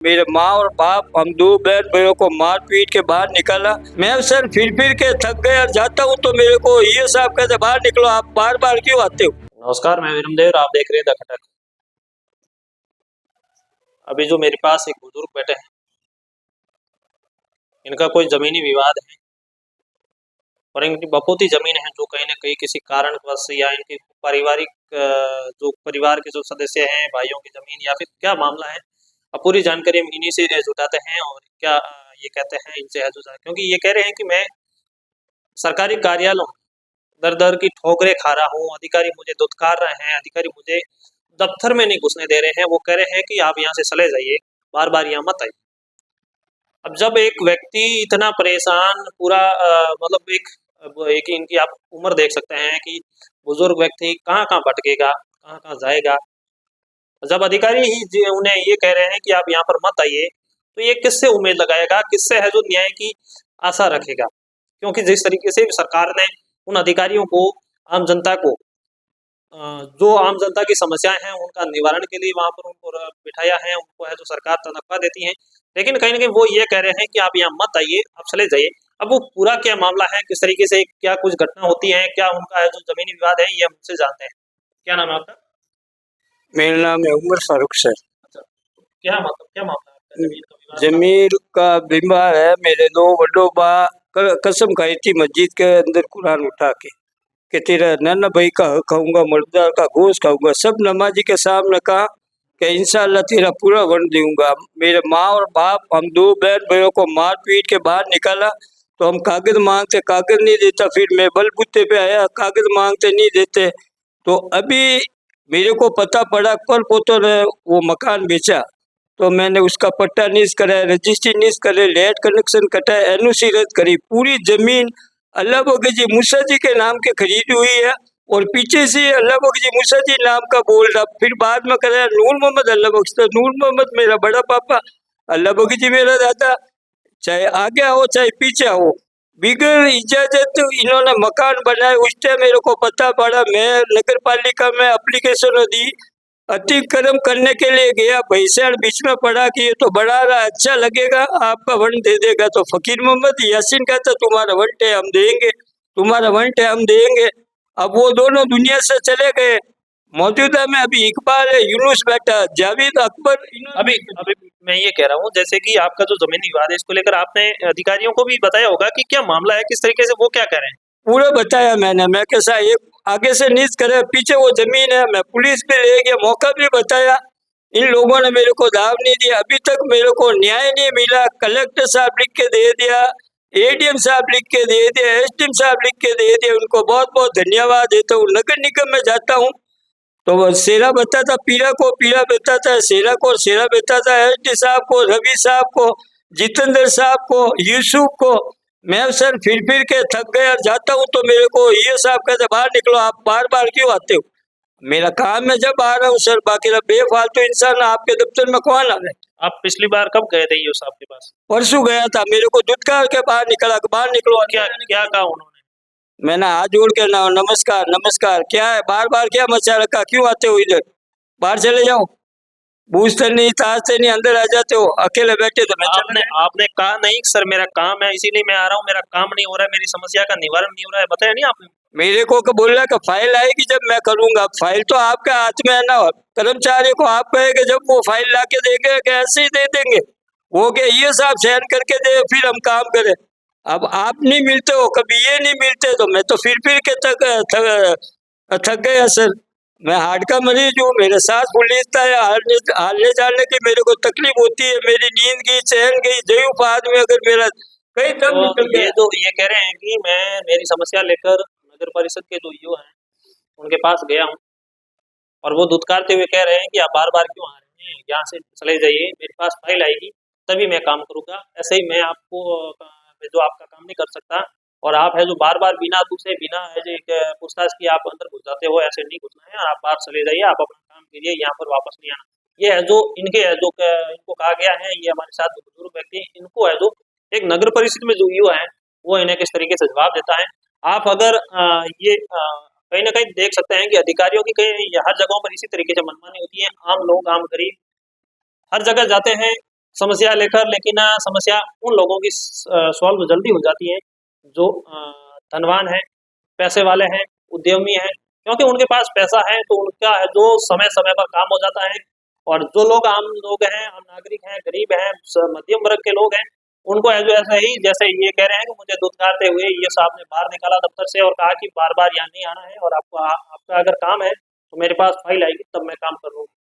मेरे माँ और बाप हम दो बहन भाइयों को मार पीट के बाहर निकाला। मैं सर फिर के थक गया और जाता हूँ तो मेरे को ये साहब कहते बाहर निकलो, आप बार बार क्यों आते हो। नमस्कार, मैं विरमदेव, आप देख रहे हैं द खटक। अभी जो मेरे पास एक बुजुर्ग बैठे हैं, इनका कोई जमीनी विवाद है और इनकी बखूती जमीन है जो कहीं ना कहीं किसी कारणवश या इनकी पारिवारिक जो परिवार के जो सदस्य हैं, भाइयों की जमीन या फिर क्या मामला है, अब पूरी जानकारी हम इन्हीं से जुटाते हैं। और क्या ये कहते हैं इनसे है जुटा, क्योंकि ये कह रहे हैं कि मैं सरकारी कार्यालयों दर दर की ठोकरें खा रहा हूँ, अधिकारी मुझे दुत्कार रहे हैं, अधिकारी मुझे दफ्तर में नहीं घुसने दे रहे हैं। वो कह रहे हैं कि आप यहाँ से चले जाइए, बार बार यहाँ मत आइए। अब जब एक व्यक्ति इतना परेशान, पूरा मतलब एक इनकी आप उम्र देख सकते हैं कि बुजुर्ग व्यक्ति कहाँ कहाँ भटकेगा, कहाँ कहाँ जाएगा। जब अधिकारी ही उन्हें ये कह रहे हैं कि आप यहाँ पर मत आइए, तो ये किससे उम्मीद लगाएगा, किससे है जो न्याय की आशा रखेगा। क्योंकि जिस तरीके से सरकार ने उन अधिकारियों को, आम जनता को, जो आम जनता की समस्याएं हैं उनका निवारण के लिए वहां पर उनको बिठाया है, उनको है जो सरकार तनख्वाह देती है, लेकिन कहीं ना कहीं वो ये कह रहे हैं कि आप यहाँ मत आइए, आप चले जाइए। अब वो पूरा क्या मामला है, किस तरीके से क्या कुछ घटना होती है, क्या उनका है जो जमीनी विवाद है, ये हम उनसे जानते हैं। क्या नाम है आपका? मेरा नाम है उमर फारूक सर। अच्छा, क्या मतलब क्या मामला है आपका जमीन का विवाद? जमीर का बीमार है। मेरे दो वडो बा कसम खाई थी मस्जिद के अंदर कुरान उठा के कि तेरा नाना भाई का हक खाऊंगा, मर्दार का गोश्त खाऊंगा। सब नमाजी के सामने कहा कि इंशाल्लाह तेरा पूरा वन दूंगा। मेरे माँ और बाप हम दो बहन भाइयों को मार पीट के बाहर निकाला, तो हम कागज मांगते, कागज नहीं देता। फिर मैं बलबूते पे आया, कागज मांगते नहीं देते। तो अभी मेरे को पता पड़ा, कल पोतों ने वो मकान बेचा, तो मैंने उसका पट्टा नीज कराया, रजिस्ट्री नीज करे, लेट कनेक्शन कटाया, एनओसी रद्द करी। पूरी जमीन अल्लाह बगजी मूसा जी के नाम के खरीदी हुई है और पीछे से अल्लाह बगजी मूसा जी नाम का बोल रहा। फिर बाद में कराया नूर मोहम्मद अल्लाह बख्श। नूर मोहम्मद मेरा बड़ा पापा, अल्लाह बगजी मेरा दादा। चाहे आगे हो चाहे पीछे हो, बिगर इजाजत इन्होंने मकान बनाए। उस टाइम मेरे को पता पड़ा, मैं नगर पालिका में एप्लीकेशन दी, अतिक्रम करने के लिए गया। भैंसाण बीच में पड़ा कि ये तो बड़ा रहा, अच्छा लगेगा, आपका वन दे देगा। तो फकीर मोहम्मद यासीन कहता तुम्हारा वन है हम देंगे, तुम्हारा वन है हम देंगे। अब वो दोनों दुनिया से चले गए। मौजूदा में अभी इकबाल है, यूनुस बैठा, जावेद अकबर। अभी अभी मैं ये कह रहा हूँ, जैसे कि आपका जो जमीनी विवाद है, इसको लेकर आपने अधिकारियों को भी बताया होगा कि क्या मामला है, किस तरीके से वो क्या कह रहे हैं? पूरा बताया मैंने। मैं कैसा एक आगे से नीच करे, पीछे वो जमीन है। मैं पुलिस पे ले गया, मौका भी बताया। इन लोगों ने मेरे को दाव नहीं दिया, अभी तक मेरे को न्याय नहीं मिला। कलेक्टर साहब लिख के दे दिया, एडीएम साहब लिख के दे दिया, एसडीएम साहब लिख के दे दिया। उनको बहुत बहुत धन्यवाद देता हूँ। नगर निगम में जाता हूँ तो वो शेरा बताता पीरा को, पीरा बताता है शेरा को, शेरा बताता है एसडी साहब को, रवि साहब को, जितेंद्र साहब को, यूसुफ को। मैं सर फिर के थक गया और जाता हूँ तो मेरे को ये साहब कहते बाहर निकलो, आप बार बार क्यों आते हो। मेरा काम है जब आ रहा हूँ सर, बाकी बेफालतू इंसान आपके दफ्तर में कौन आ रहा है। आप पिछली बार कब गए थे यूसुफ साहब के पास? परसों गया था, मेरे को दुत्कार के बाहर निकला, बाहर निकलो। क्या क्या कहा उन्होंने? मैंने हाथ जोड़ के ना नमस्कार नमस्कार, क्या है बार बार क्या मचा रखा, क्यों आते हो इधर, बाहर चले जाओ। पूछते नहीं, ताजते नहीं, अंदर आ जाते हो, अकेले बैठे तो मैं आपने कहा नहीं सर मेरा काम है इसीलिए मैं आ रहा हूँ, मेरा काम नहीं हो रहा है, मेरी समस्या का निवारण नहीं हो रहा है, बताया नहीं आपने? मेरे को बोल रहा कि फाइल आएगी जब मैं करूंगा। फाइल तो आपके हाथ में है ना, कर्मचारी को आप कहेंगे जब वो फाइल ला के देंगे कि ऐसे ही दे देंगे, वो के ये साहब साइन करके दे फिर हम काम करें। अब आप नहीं मिलते हो, कभी ये नहीं मिलते, तो मैं तो फिर के थक गया सर। मैं हार्ट का मरीज हूँ, मेरे सांस फूलता है, हालने जाने की मेरे को तकलीफ होती है, मेरी नींद गई, चैन गई, जयूफ आदमी अगर मेरा कई दम निकल ये गया। जो ये कह रहे हैं कि मैं मेरी समस्या लेकर नगर परिषद के जो ईओ हैं उनके पास गया हूँ और वो दुत्कारते हुए कह रहे हैं कि आप बार बार क्यों आ रहे हैं, यहाँ से चले जाइए, मेरे पास फाइल आएगी तभी मैं काम करूँगा, ऐसे ही मैं आपको जो आपका काम नहीं कर सकता। और आप है जो बार बार बिना पूछे, बिना है जो एक पूछताछ की आप अंदर घुस जाते हो, ऐसे नहीं घुसना है, आप बाहर चले जाइए, आप अपना काम कीजिए, यहाँ पर वापस नहीं आना। ये है जो इनके है जो इनको कहा गया है। ये हमारे साथ जो बुजुर्ग व्यक्ति हैं, इनको है जो एक नगर परिषद में जो ईओ है वो इन्हें किस तरीके से जवाब देता है। आप अगर ये कहीं ना कहीं देख सकते हैं कि अधिकारियों की कहीं हर जगहों पर इसी तरीके से मनमानी होती है। आम लोग, आम गरीब हर जगह जाते हैं, समस्या लेकर, लेकिन समस्या उन लोगों की सॉल्व जल्दी हो जाती है जो धनवान है, पैसे वाले हैं, उद्यमी हैं, क्योंकि उनके पास पैसा है तो उनका है जो समय समय पर काम हो जाता है। और जो लोग आम लोग हैं, आम नागरिक हैं, गरीब हैं, मध्यम वर्ग के लोग हैं, उनको है जो ऐसे ही जैसे ये कह रहे हैं कि मुझे दुत्कारते हुए ये साहब ने बाहर निकाला दफ्तर से और कहा कि बार बार यहाँ नहीं आना है, और आपको आपका अगर काम है तो मेरे पास फाइल आएगी तब मैं काम करूँगा।